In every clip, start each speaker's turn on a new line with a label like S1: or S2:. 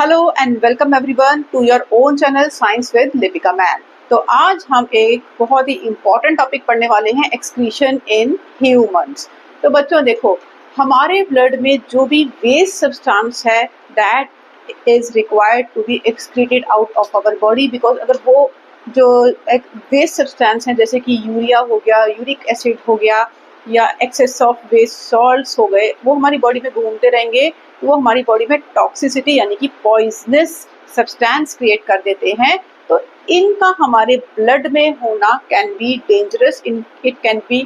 S1: Hello and welcome everyone to your own channel science with Lipika मैन। तो आज हम एक बहुत ही इम्पोर्टेंट टॉपिक पढ़ने वाले हैं, एक्सक्रीशन इन ह्यूमंस। तो बच्चों देखो, हमारे ब्लड में जो भी वेस्ट सब्सटेंस है that is required to be excreted out of our body, because अगर वो जो एक वेस्ट सब्सटेंस है जैसे कि यूरिया हो गया, यूरिक एसिड हो गया या एक्सेस ऑफ वेस्ट सॉल्ट्स हो गए, वो हमारी बॉडी में घूमते रहेंगे तो वो हमारी बॉडी में टॉक्सिसिटी यानी कि पॉइजनस सब्सटेंस क्रिएट कर देते हैं। तो इनका हमारे ब्लड में होना can be dangerous, it can be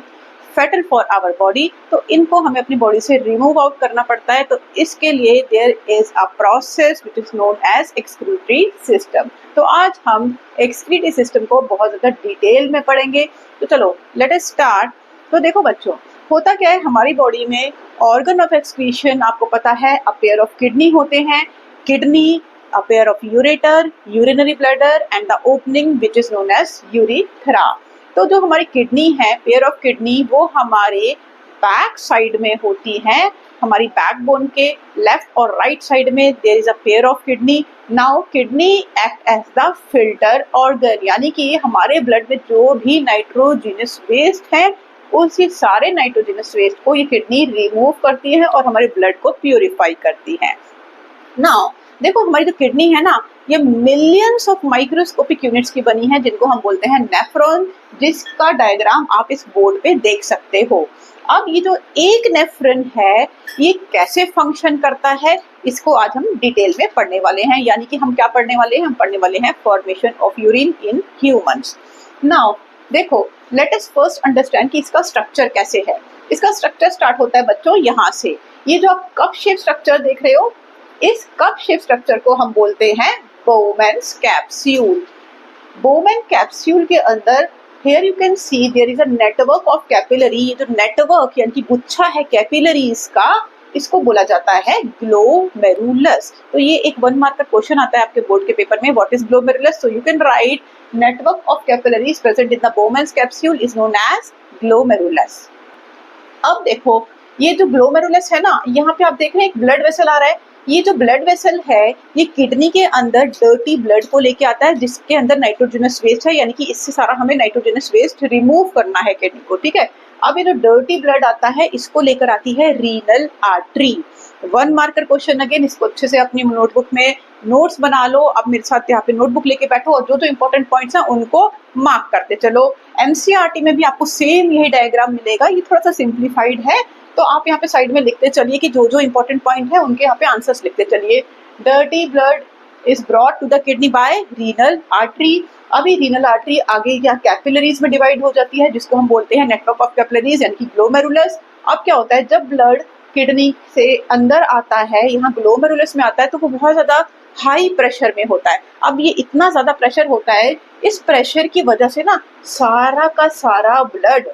S1: fatal for our body. तो इनको हमें अपनी बॉडी से रिमूव आउट करना पड़ता है। तो इसके लिए there is a process which is known as excretory system. तो आज हम एक्सक्रीटरी सिस्टम को बहुत ज़्यादा डिटेल में पढ़ेंगे। तो चलो लेट अस स्टार्ट। तो देखो बच्चों, होता क्या है हमारी बॉडी में ऑर्गन ऑफ एक्सक्रीशन, आपको पता है अ पेयर ऑफ किडनी होते हैं, kidney, a pair of ureter, urinary bladder and the opening which is known as urethra. तो जो हमारी किडनी है, पेयर ऑफ किडनी, वो हमारे बैक साइड में होती है, हमारी बैकबोन के लेफ्ट और राइट साइड में there is a pair of kidney. Now kidney act as the filter organ, यानी कि हमारे ब्लड में जो भी नाइट्रोजिनस वेस्ट है उसी सारे नाइट्रोजनस वेस्ट को ये किडनी रिमूव करती है और हमारे ब्लड को प्यूरिफाई करती है। नाउ देखो, हमारी जो किडनी है ना, ये मिलियंस ऑफ माइक्रोस्कोपिक यूनिट्स की बनी है जिनको हम बोलते हैं नेफ्रॉन, जिसका डायग्राम आप इस बोर्ड पे देख सकते हो। अब ये जो एक नेफ्रॉन है ये कैसे फंक्शन करता है, इसको आज हम डिटेल में पढ़ने वाले हैं। यानी कि हम क्या पढ़ने वाले हैं, हम पढ़ने वाले हैं formation of urine in humans. Now देखो, लेट अस फर्स्ट अंडरस्टैंड कि इसका स्ट्रक्चर कैसे है। इसका स्ट्रक्चर स्टार्ट होता है बच्चों यहाँ से। ये जो आप कप शेप स्ट्रक्चर देख रहे हो, इस कप शेप स्ट्रक्चर को हम बोलते हैं बोमेन्स कैप्सूल। बोमेन कैप्सूल के अंदर here you can see there is a network of capillary. ये जो नेटवर्क यानी कि गुच्छा है कैपिलरीज का, इसको बोला जाता है ग्लोमेरुलस। तो ये एक 1 मार्क का क्वेश्चन आता है आपके बोर्ड के पेपर में, what is glomerulus. So you can write network of capillaries present in the Bowman's capsule is known as glomerulus. अब देखो, ये जो ग्लोमेरुलस है ना, यहाँ पे आप देख रहे हैं एक ब्लड वेसल आ रहा है। ये जो ब्लड वेसल है ये किडनी के अंदर डर्टी ब्लड को लेके आता है जिसके अंदर नाइट्रोजनस वेस्ट है, यानी कि इससे सारा हमें नाइट्रोजनस वेस्ट रिमूव करना है किडनी को, ठीक है। अब ये जो डर्टी ब्लड आता है इसको लेकर आती है renal artery. 1 marker question again, इसको अच्छे से अपनी नोटबुक में नोट्स बना लो। अब मेरे साथ यहाँ पे नोटबुक लेके बैठो और जो जो इंपॉर्टेंट पॉइंट्स हैं उनको मार्क करते चलो। एनसीईआरटी में भी आपको सेम यही डायग्राम मिलेगा, ये थोड़ा सा सिंप्लीफाइड है, तो आप यहाँ पे साइड में लिखते चलिए कि जो जो इंपॉर्टेंट पॉइंट है उनके यहाँ पे आंसर्स लिखते चलिए। Dirty blood is brought to the kidney by renal artery. अभी रीनल आर्टरी आगे या कैपिलरीज में डिवाइड हो जाती है जिसको हम बोलते हैं नेटवर्क ऑफ कैपिलरीज यानी कि ग्लोमेरुलस। अब क्या होता है, जब ब्लड किडनी से अंदर आता है, यहाँ ग्लोमेरुलस में आता है, तो वो बहुत ज्यादा हाई प्रेशर में होता है। अब ये इतना ज्यादा प्रेशर होता है, इस प्रेशर की वजह से ना सारा का सारा ब्लड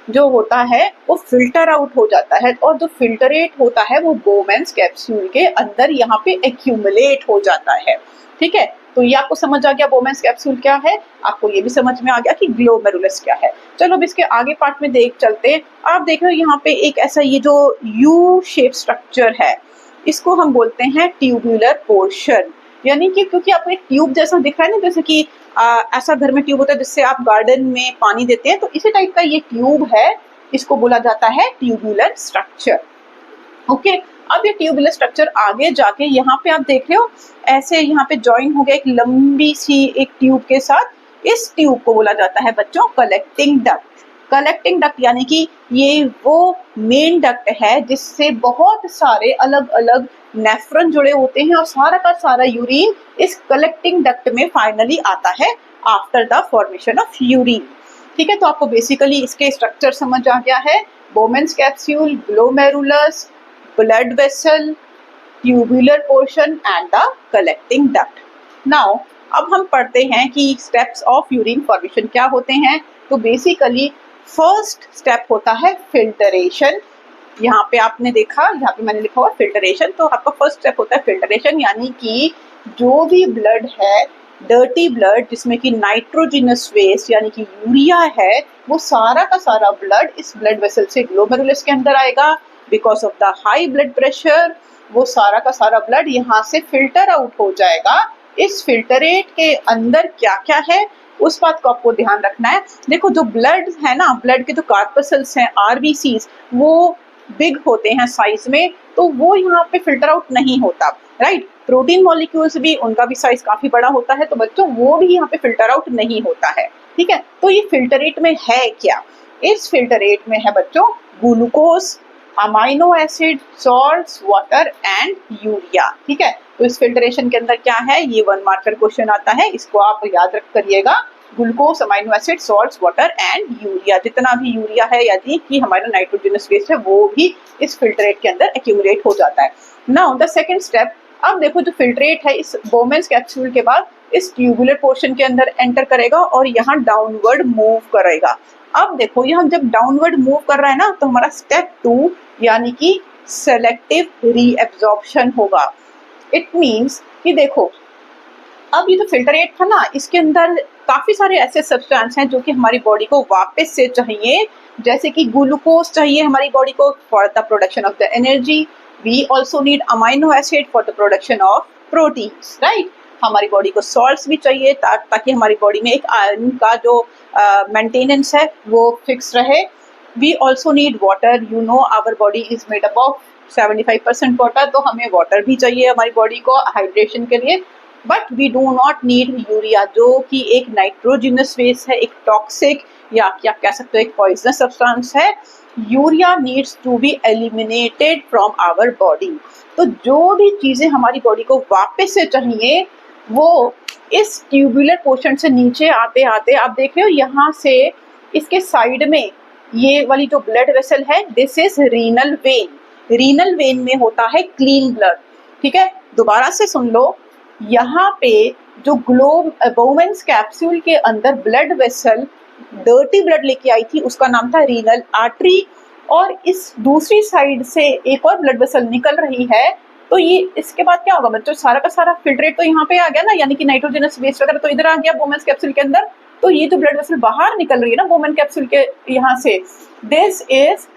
S1: जो होता है वो फिल्टर आउट हो जाता है और जो फिल्टरेट होता है वो बोमेन्स कैप्सूल के अंदर यहाँ पे एक्यूमुलेट हो जाता है, ठीक है। तो ये आपको समझ आ गया बोमेन्स कैप्सूल क्या है, आपको ये भी समझ में आ गया कि ग्लोमेरुलस क्या है। चलो अब इसके आगे पार्ट में देख चलते हैं। आप देख रहे हो यहाँ पे एक ऐसा ये जो यू शेप स्ट्रक्चर है, इसको हम बोलते हैं ट्यूबुलर पोर्शन। यानी कि क्योंकि आपको एक ट्यूब जैसा दिख रहा है ना, जैसे कि ऐसा घर में ट्यूब होता है जिससे आप गार्डन में पानी देते हैं, तो इसी टाइप का ये ट्यूब है, इसको बोला जाता है ट्यूबुलर स्ट्रक्चर। ओके, अब ये ट्यूबुलर स्ट्रक्चर आगे जाके यहाँ पे आप देख रहे हो ऐसे यहाँ पे ज्वाइन हो गया एक लंबी सी एक ट्यूब के साथ। इस ट्यूब को बोला जाता है बच्चों कलेक्टिंग डक्ट। कलेक्टिंग डक्ट यानी कि ये वो मेन डक्ट है जिससे बहुत सारे अलग अलग नेफ्रॉन जुड़े होते हैं और सारा का सारा यूरिन इस कलेक्टिंग डक्ट में फाइनली आता है after the formation of urine, ठीक है। तो आपको बेसिकली इसके स्ट्रक्चर समझ आ गया है, Bowman's capsule, glomerulus, blood vessel, tubular portion and the collecting duct. Now अब हम पढ़ते हैं कि स्टेप्स ऑफ यूरिन फॉर्मेशन क्या होते हैं। तो बेसिकली फर्स्ट स्टेप होता है फिल्टरेशन। यहाँ पे आपने देखा, यहाँ पे मैंने लिखा हुआ फिल्टरेशन, तो आपका फर्स्ट स्टेप होता है फिल्टरेशन, यानी कि जो भी ब्लड है, डर्टी ब्लड जिसमें कि नाइट्रोजिनस वेस्ट यानी कि यूरिया है, वो सारा का सारा ब्लड इस ब्लड वेसल से ग्लोमेरुलस के अंदर आएगा। Because of the high blood pressure वो सारा का सारा ब्लड यहाँ से फिल्टर आउट हो जाएगा। इस फिल्टरेट के अंदर क्या क्या है उस बात को आपको ध्यान रखना है। देखो जो ब्लड है ना, ब्लड के जो कार्पसल्स हैं, आरबीसीज, वो बिग होते हैं साइज में, तो वो यहाँ पे फिल्टर आउट नहीं होता, राइट। प्रोटीन मॉलिक्यूल्स भी, उनका भी साइज काफी बड़ा होता है, तो बच्चों वो भी यहाँ पे फिल्टर आउट नहीं होता है, ठीक है। तो ये फिल्टरेट में है क्या? इस फिल्टरेट में है बच्चों glucose, amino acid, salts, water and urea, ठीक है। तो इस फिल्टरेशन के अंदर क्या है, ये 1 मार्कर क्वेश्चन आता है, इसको आप याद रख करिएगा। Glucose, amino acid, salts, water and urea, जितना भी यूरिया है यानी कि हमारा नाइट्रोजनस वेस्ट है वो भी इस फिल्टरेट के अंदर एक्यूमुलेट हो जाता है। नाउ द सेकंड स्टेप, अब देखो जो फिल्ट्रेट है इस बोमेन्स कैप्सूल के बाद इस ट्यूबुलर पोर्शन के अंदर एंटर करेगा और यहाँ डाउनवर्ड मूव करेगा। अब देखो यहाँ जब डाउनवर्ड मूव कर रहा है ना, तो हमारा स्टेप 2 यानी कि सेलेक्टिव रीएब्जॉर्प्शन होगा। इट मीन्स कि देखो अब ये जो फिल्टरेट था ना, इसके अंदर काफी सारे ऐसे सब्सटेंस हैं जो कि हमारी बॉडी को वापस से चाहिए, जैसे कि ग्लूकोज चाहिए हमारी बॉडी को for the production of the energy, we also need amino acid for the production of proteins, right. हमारी बॉडी को सॉल्ट्स भी चाहिए ताकि हमारी बॉडी में एक आयरन का जो मेंटेनेंस है वो फिक्स रहे। We also need water, you know our body is made up of 75% water, तो हमें वाटर भी चाहिए हमारी बॉडी को हाइड्रेशन के लिए। But we do not need urea, जो कि एक नाइट्रोजिनस वेस्ट है, एक टॉक्सिक या क्या कह सकते हो एक पॉइजनस सब्सटेंस है। Urea needs to be eliminated from our body. तो जो भी चीजें हमारी बॉडी को वापस से चाहिए वो इस ट्यूबुलर पोर्शन से नीचे आते आते आप देख रहे हो यहाँ से इसके साइड में ये वाली जो ब्लड वेसल है, this is renal vein. Renal vein में होता है क्लीन ब्लड, ठीक है। दोबारा से सुन लो, यहाँ पे जो बोमेन्स कैप्सूल के अंदर ब्लड वेसल डर्टी ब्लड लेके आई थी उसका नाम था रीनल आर्टरी, और इस दूसरी साइड से एक और ब्लड वेसल निकल रही है। तो ये इसके बाद क्या होगा बच्चों, सारा का सारा फिल्ट्रेट तो यहाँ पे आ गया ना, यानी कि नाइट्रोजनस वेस्ट वगैरह तो इधर आ गया बोमेन्स कैप्सूल के अंदर। तो ये जो ब्लड वेसल बाहर निकल रही है ना बोमेन कैप्सूल के यहाँ से, दिस इज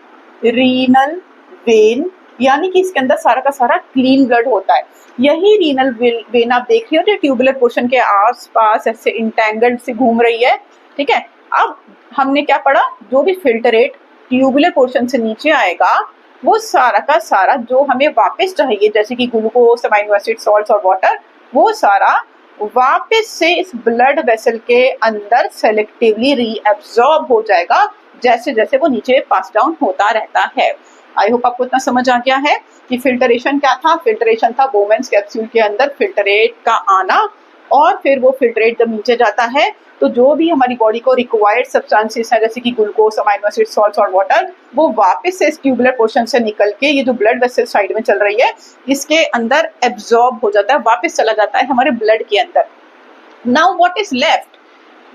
S1: रीनल वेन, यानी कि इसके अंदर सारा का सारा क्लीन ब्लड होता है। यही रीनल वेन आप देख रहे हो जो ट्यूबुलर पोर्शन के आसपास ऐसे इंटेंगल्ड से घूम रही है, ठीक है। अब हमने क्या पढ़ा, जो भी फिल्टरेट ट्यूबुलर पोर्शन से नीचे आएगा वो सारा का सारा जो हमें वापस चाहिए, जैसे कि ग्लूकोज, अमाइनो एसिड, सॉल्ट्स और वाटर, वो सारा वापस से इस ब्लड वेसल के अंदर सेलेक्टिवली रीअब्सॉर्ब हो जाएगा जैसे जैसे वो नीचे पास डाउन होता रहता है। आई होप आपको इतना समझ आ गया है कि फिल्टरेशन क्या था। फिल्टरेशन था बोमेन्स कैप्सूल के अंदर फिल्टरेट का आना, और फिर वो फिल्टरेट जब नीचे जाता है तो जो भी हमारी बॉडी को रिक्वायर्ड सब्सटेंसेस है जैसे कि ग्लूकोज, अमाइनो एसिड, सॉल्ट्स और वाटर, वो वापस से इस ट्यूबुलर पोर्शन से निकल के ये जो ब्लड वेसल साइड में चल रही है इसके अंदर एब्जॉर्ब हो जाता है, वापस चला जाता है हमारे ब्लड के अंदर। Now what is left?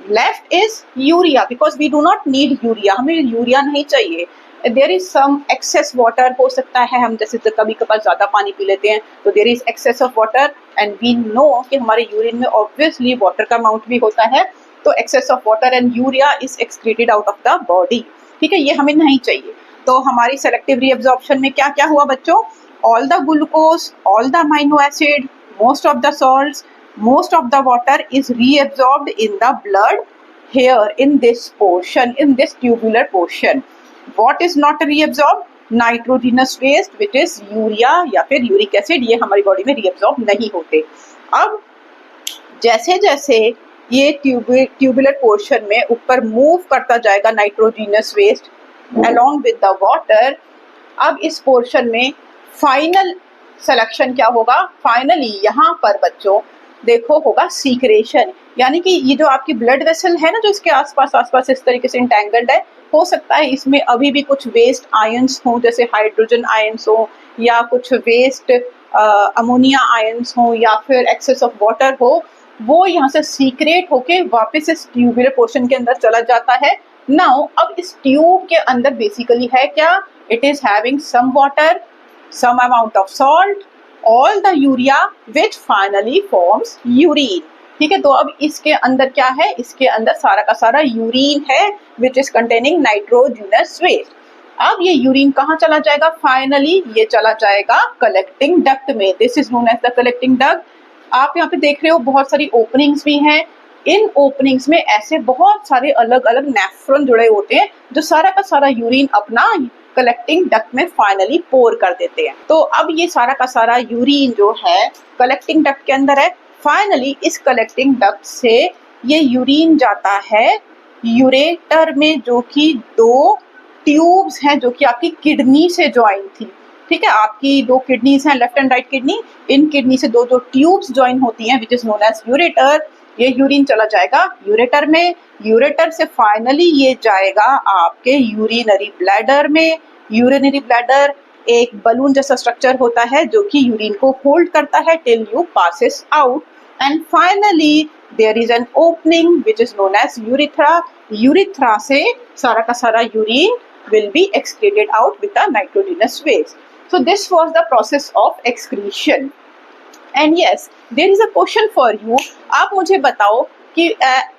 S1: Left is urea, because we do not need urea, हमें यूरिया नहीं चाहिए। There is some excess water, हो सकता है हम जैसे कभी कभार ज्यादा पानी पी लेते हैं तो there is excess of water, and we know कि हमारे यूरिन में ऑब्वियसली वाटर का अमाउंट भी होता है, तो excess of water and urea is excreted out of the body, ठीक है। ये हमें नहीं चाहिए। तो हमारी सेलेक्टिव रीअब्जॉर्प्शन में क्या क्या हुआ बच्चों, all the glucose, all the amino acid, most of the salts, most of the water is reabsorbed in the blood here in this portion, in this tubular portion. What is not reabsorbed? Nitrogenous waste, which is urea या फिर uric acid, ये हमारी body में reabsorb नहीं होते। अब जैसे जैसे ये ट्यूबुलर पोर्शन में ऊपर मूव करता जाएगा nitrogenous waste along with the water, अब इस पोर्शन में फाइनल सिलेक्शन क्या होगा, फाइनली यहाँ पर बच्चों देखो होगा सीक्रेशन, यानी कि ये जो आपकी ब्लड वेसल है ना जो इसके आसपास इस तरीके से इंटेंगल्ड है, हो सकता है इसमें अभी भी कुछ वेस्ट आयंस हो, जैसे हाइड्रोजन आयंस हो या कुछ वेस्ट अमोनिया आयंस हो या फिर एक्सेस ऑफ वाटर हो, वो यहाँ से सीक्रेट होके वापस इस ट्यूबुलर पोर्शन के अंदर चला जाता है। नाउ अब इस ट्यूब के अंदर बेसिकली है क्या, it is having some water, some amount of salt, all the urea which finally forms urine, ठीक है। तो अब इसके अंदर क्या है, इसके अंदर सारा का सारा यूरिन है which is containing nitrogenous waste। अब ये यूरिन कहाँ चला जाएगा? फाइनली ये चला जाएगा कलेक्टिंग डक्ट में। This is known as the collecting duct. आप यहाँ पे देख रहे हो बहुत सारी ओपनिंग्स भी हैं। इन ओपनिंग्स में ऐसे बहुत सारे अलग अलग नेफ्रॉन जुड़े होते हैं जो सारा का सारा यूरिन अपना कलेक्टिंग डक्ट में फाइनली पोर कर देते हैं। तो अब ये सारा का सारा यूरिन जो है कलेक्टिंग डक्ट के अंदर है। फाइनली इस कलेक्टिंग डक्ट से ये यूरिन जाता है यूरेटर में, जो कि 2 ट्यूब्स हैं जो कि आपकी किडनी से ज्वाइन थी। ठीक है, आपकी 2 किडनीज हैं, लेफ्ट एंड राइट किडनी। इन किडनी से 2 ट्यूब्स ज्वाइन होती हैं, which is known as ureter. ये यूरिन चला जाएगा यूरेटर में। यूरेटर से फाइनली ये जाएगा आपके यूरिनरी ब्लैडर में। यूरिनरी ब्लैडर एक बलून जैसा स्ट्रक्चर होता है जो कि यूरिन को होल्ड करता है till you passes out, and finally there is an opening which is known as urethra. Urethra से सारा का सारा urine will be excreted out with a nitrogenous waste. So this was the process of excretion. And yes, there is a question for you. आप मुझे बताओ कि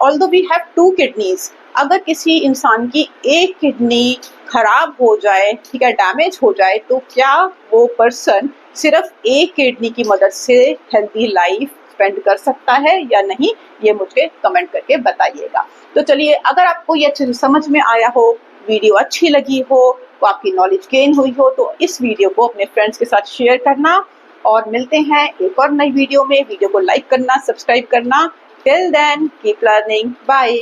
S1: although we have 2 kidneys, अगर किसी इंसान की एक किडनी खराब हो जाए, ठीक है, डैमेज हो जाए, तो क्या वो पर्सन सिर्फ एक किडनी की मदद से हेल्दी लाइफ स्पेंड कर सकता है या नहीं? ये मुझे कमेंट करके बताइएगा। तो चलिए, अगर आपको ये अच्छे से समझ में आया हो, वीडियो अच्छी लगी हो, तो आपकी नॉलेज गेन हुई हो, तो इस वीडियो को अपने फ्रेंड्स के साथ शेयर करना। और मिलते हैं एक और नई वीडियो में। वीडियो को लाइक करना, सब्सक्राइब करना। Till then keep learning, bye.